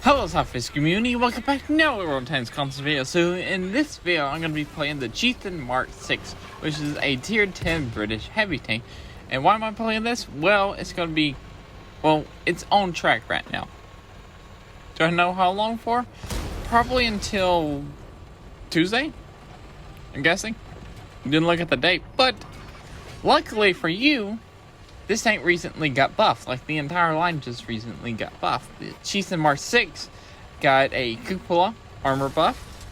Hello SLAPAFISH community, welcome back to another World Tanks console video. So in this video I'm going to be playing the Chieftain Mk, which is a tier 10 British heavy tank. And why am I playing this? Well, it's going to be, it's on track right now. Do I know how long for? Probably until Tuesday, I'm guessing. Didn't look at the date, but luckily for you, this tank recently got buffed, like the entire line just recently got buffed. The Chieftain Mk got a cupola armor buff,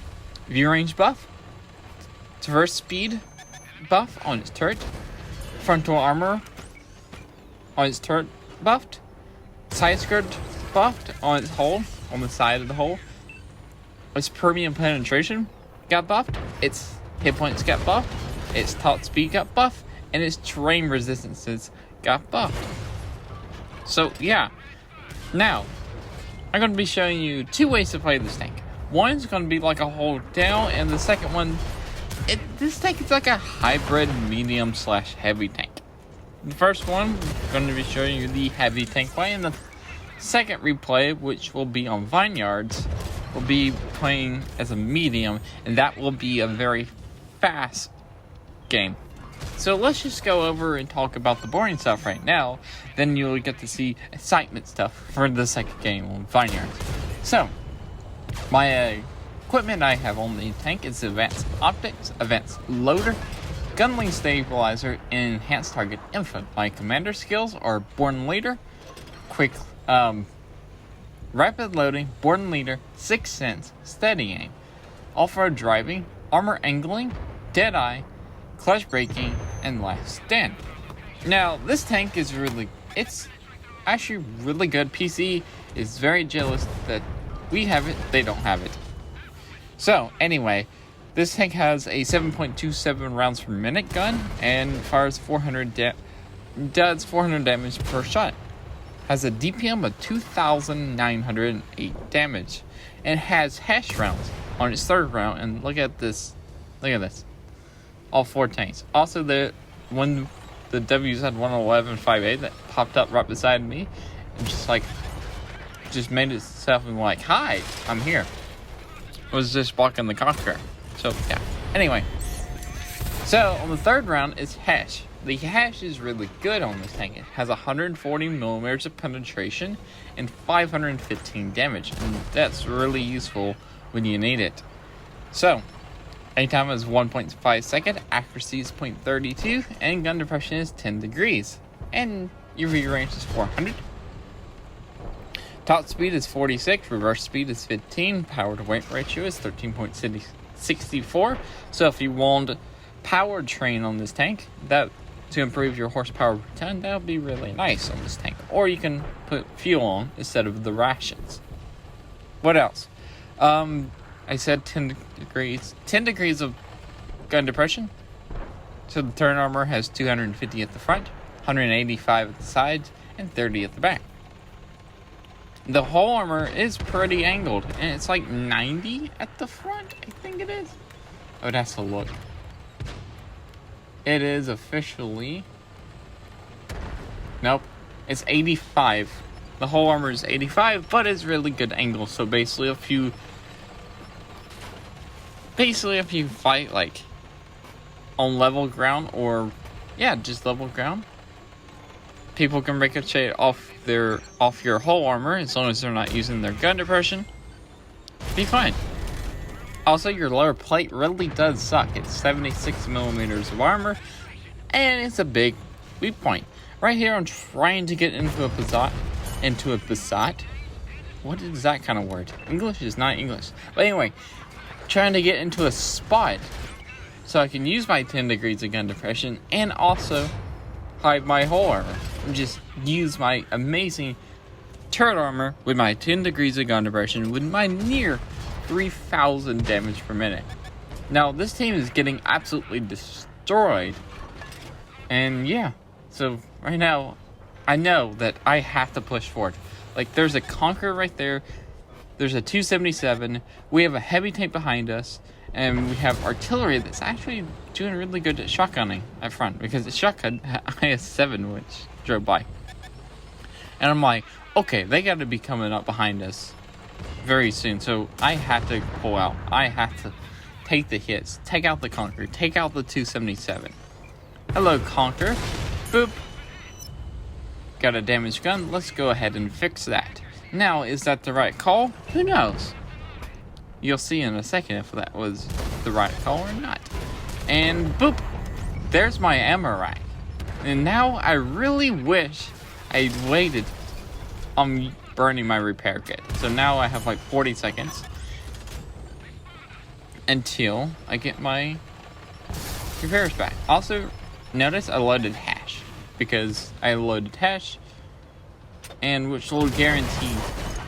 view range buff, traverse speed buff on its turret, frontal armor on its turret buffed, side skirt buffed on its hull, on the side of the hull. Its premium penetration got buffed, its hit points got buffed, its top speed got buffed, and its terrain resistances got buffed. So yeah, now I'm going to be showing you two ways to play this tank. One is going to be like a hold down, and the second one, this tank is like a hybrid medium slash heavy tank. The first one, I'm going to be showing you the heavy tank play, and the second replay, which will be on Vineyards, will be playing as a medium, and that will be a very fast game. So let's just go over and talk about the boring stuff right now. Then you'll get to see excitement stuff for the second game on Vineyards. So, my equipment I have on the tank is Advanced Optics, Advanced Loader, Gunling Stabilizer, and Enhanced Target Info. My commander skills are Born Leader, Quick, Rapid Loading, Born Leader, Sixth Sense, Steady Aim, Off-Road Driving, Armor Angling, Deadeye, Clutch Braking, and Last Stand. Now, this tank is it's actually really good. PC is very jealous that we have it, they don't have it. So, anyway, this tank has a 7.27 rounds per minute gun and fires 400 damage per shot. Has a DPM of 2,908 damage and has hash rounds on its third round. And look at this. All four tanks. Also, the W's had 111.58 that popped up right beside me, and just made itself and like, hi, I'm here. It was just blocking the conqueror. So yeah. Anyway, so on the third round is hash. The hash is really good on this tank. It has 140 millimeters of penetration and 515 damage, and that's really useful when you need it. So, aim is 1.5 second, accuracy is 0.32, and gun depression is 10 degrees. And your view range is 400. Top speed is 46, reverse speed is 15, power to weight ratio is 13.64. So if you want power train on this tank, that to improve your horsepower per ton, that would be really nice on this tank. Or you can put fuel on instead of the rations. What else? I said 10 degrees of gun depression. So the turret armor has 250 at the front, 185 at the sides, and 30 at the back. The whole armor is pretty angled, and it's like 90 at the front, I think it is. I would have to look. It is officially, nope, it's 85. The whole armor is 85, but it's really good angle. So basically if you fight like on level ground, or just level ground, people can ricochet off your whole armor as long as they're not using their gun depression. Be fine. Also, your lower plate really does suck. It's 76 millimeters of armor, and it's a big weak point. Right here, I'm trying to get into a Passat. What is that kind of word? English is not English. But anyway, trying to get into a spot so I can use my 10 degrees of gun depression and also hide my whole armor. And just use my amazing turret armor with my 10 degrees of gun depression with my near 3,000 damage per minute. Now, this team is getting absolutely destroyed. And yeah, so right now, I know that I have to push forward. Like, there's a Conqueror right there. There's a 277. We have a heavy tank behind us. And we have artillery that's actually doing really good at shotgunning at front. Because the shotgun IS-7, which drove by. And I'm like, okay, they got to be coming up behind us very soon, so I had to pull out. I had to take the hits, take out the Conqueror, take out the 277. Hello, Conqueror. Boop. Got a damaged gun. Let's go ahead and fix that. Now, is that the right call? Who knows? You'll see in a second if that was the right call or not. And boop. There's my ammo rack. And now I really wish I waited on burning my repair kit. So now I have like 40 seconds until I get my repairs back. Also, notice I loaded hash because I loaded hash, and which will guarantee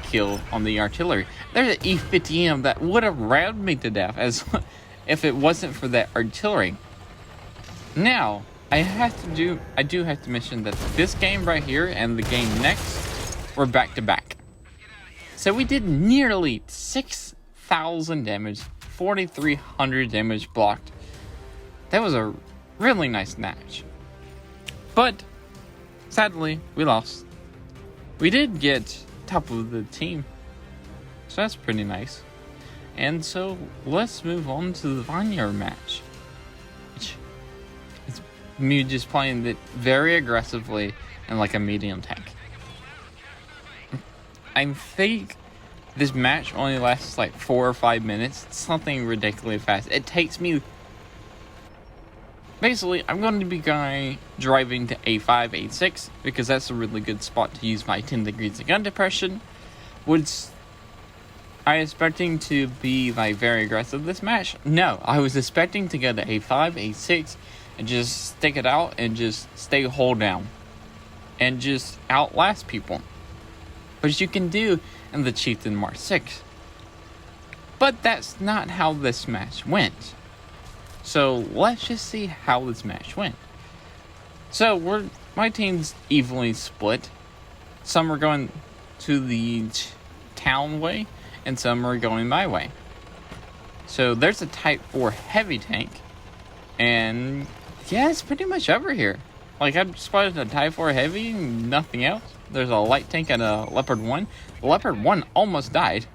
kill on the artillery. There's an E50M that would have rammed me to death as if it wasn't for that artillery. Now, I do have to mention that this game right here and the game next were back to back. So we did nearly 6,000 damage, 4,300 damage blocked. That was a really nice match. But sadly, we lost. We did get top of the team, so that's pretty nice. And so let's move on to the Vineyard match, which is me just playing it very aggressively and like a medium tank. I think this match only lasts like 4 or 5 minutes, something ridiculously fast. It takes me. Basically, I'm going to be driving to A5, A6, because that's a really good spot to use my 10 degrees of gun depression. Was I expecting to be like very aggressive this match? No, I was expecting to go to A5, A6, and just stick it out and just stay hold down. And just outlast people. Which you can do in the Chieftain Mk 6. But that's not how this match went. So let's just see how this match went. So my team's evenly split. Some are going to the town way, and some are going my way. So there's a Type 4 heavy tank, and yeah, it's pretty much over here. Like, I spotted a Type 4 heavy and nothing else. There's a light tank and a Leopard 1. The Leopard 1 almost died.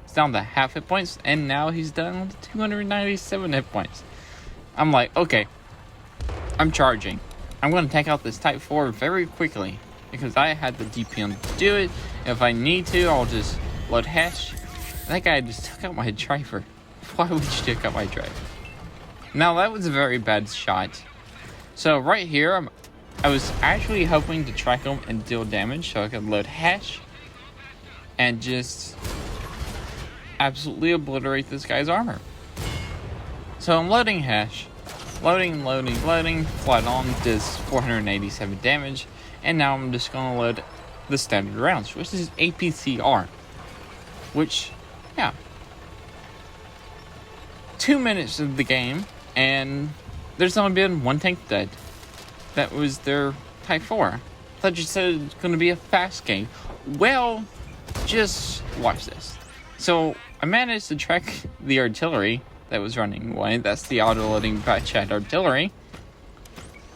It's down to half hit points, and now he's down to 297 hit points. I'm like, okay, I'm charging. I'm going to take out this Type 4 very quickly because I had the DPM to do it. If I need to, I'll just load hash. That guy just took out my driver. Why would you take out my driver? Now, that was a very bad shot. So right here, I was actually hoping to track him and deal damage so I could load hash and just absolutely obliterate this guy's armor. So I'm loading hash, loading, flat on, does 487 damage, and now I'm just going to load the standard rounds, which is APCR, which, yeah. 2 minutes of the game, and there's only been one tank dead. That was their Type 4. I thought you said it was going to be a fast game. Well, just watch this. So I managed to track the artillery that was running away. That's the auto-loading batch-chat artillery.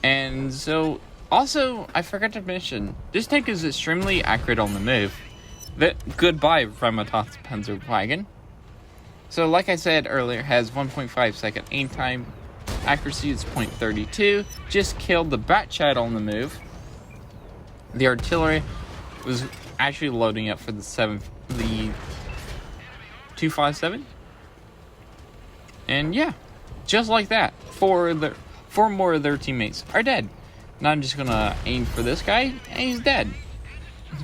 And so, also, I forgot to mention, this tank is extremely accurate on the move. Goodbye, Ramatas Panzerwagen. So, like I said earlier, has 1.5 second aim time. Accuracy is 0.32. Just killed the bat-chat on the move. The artillery was actually loading up for the 257. And yeah, just like that, four more of their teammates are dead. Now I'm just gonna aim for this guy, and he's dead.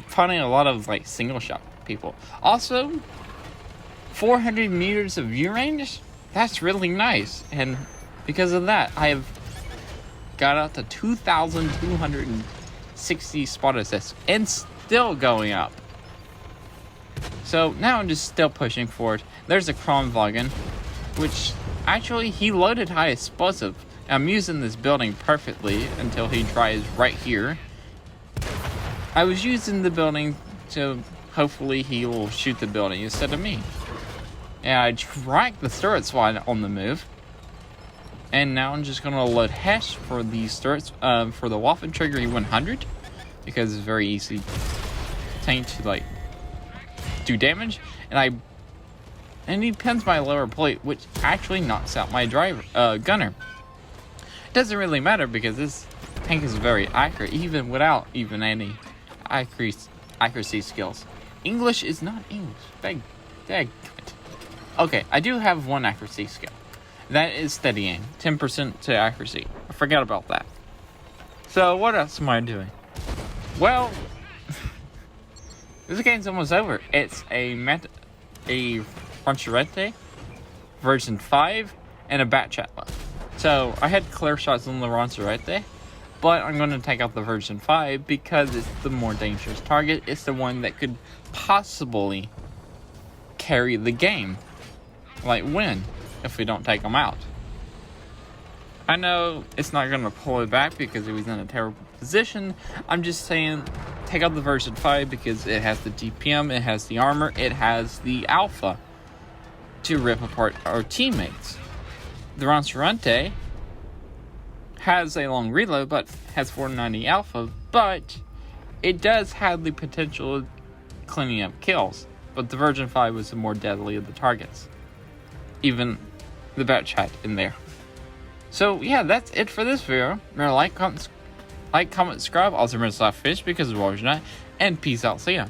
Finding a lot of like single shot people. Also, 400 meters of view range. That's really nice, and because of that, I have got out to 2,260 spot assists, and still going up. So now I'm just still pushing forward. There's a Kronwagen, which actually he loaded high explosive. I'm using this building perfectly until he tries right here. I was using the building to hopefully he will shoot the building instead of me. And I tracked the turret squad on the move. And now I'm just going to load hash for these turrets, for the Waffen Trigger E100, because it's very easy tank to like do damage. and he pins my lower plate, which actually knocks out my gunner. It doesn't really matter because this tank is very accurate, even without any accuracy skills. English is not English. Dag. Okay, I do have one accuracy skill. That is steady aim, 10% to accuracy. I forgot about that. So what else am I doing? Well, this game's almost over. It's a Rancherete version 5 and a bat chat left. So I had clear shots on the Rancherete, but I'm going to take out the version 5 because it's the more dangerous target. It's the one that could possibly carry the game, like win, if we don't take them out. I know it's not going to pull it back because it was in a terrible position. I'm just saying, take out the version 5 because it has the DPM, it has the armor, it has the alpha to rip apart our teammates. The Rancherete has a long reload, but has 490 alpha, but it does have the potential of cleaning up kills. But the version 5 was the more deadly of the targets. Even the bat chat in there. So yeah, that's it for this video. Remember, like, comment, subscribe. Also remember SLAPAFISH because of always not. And peace out. See ya.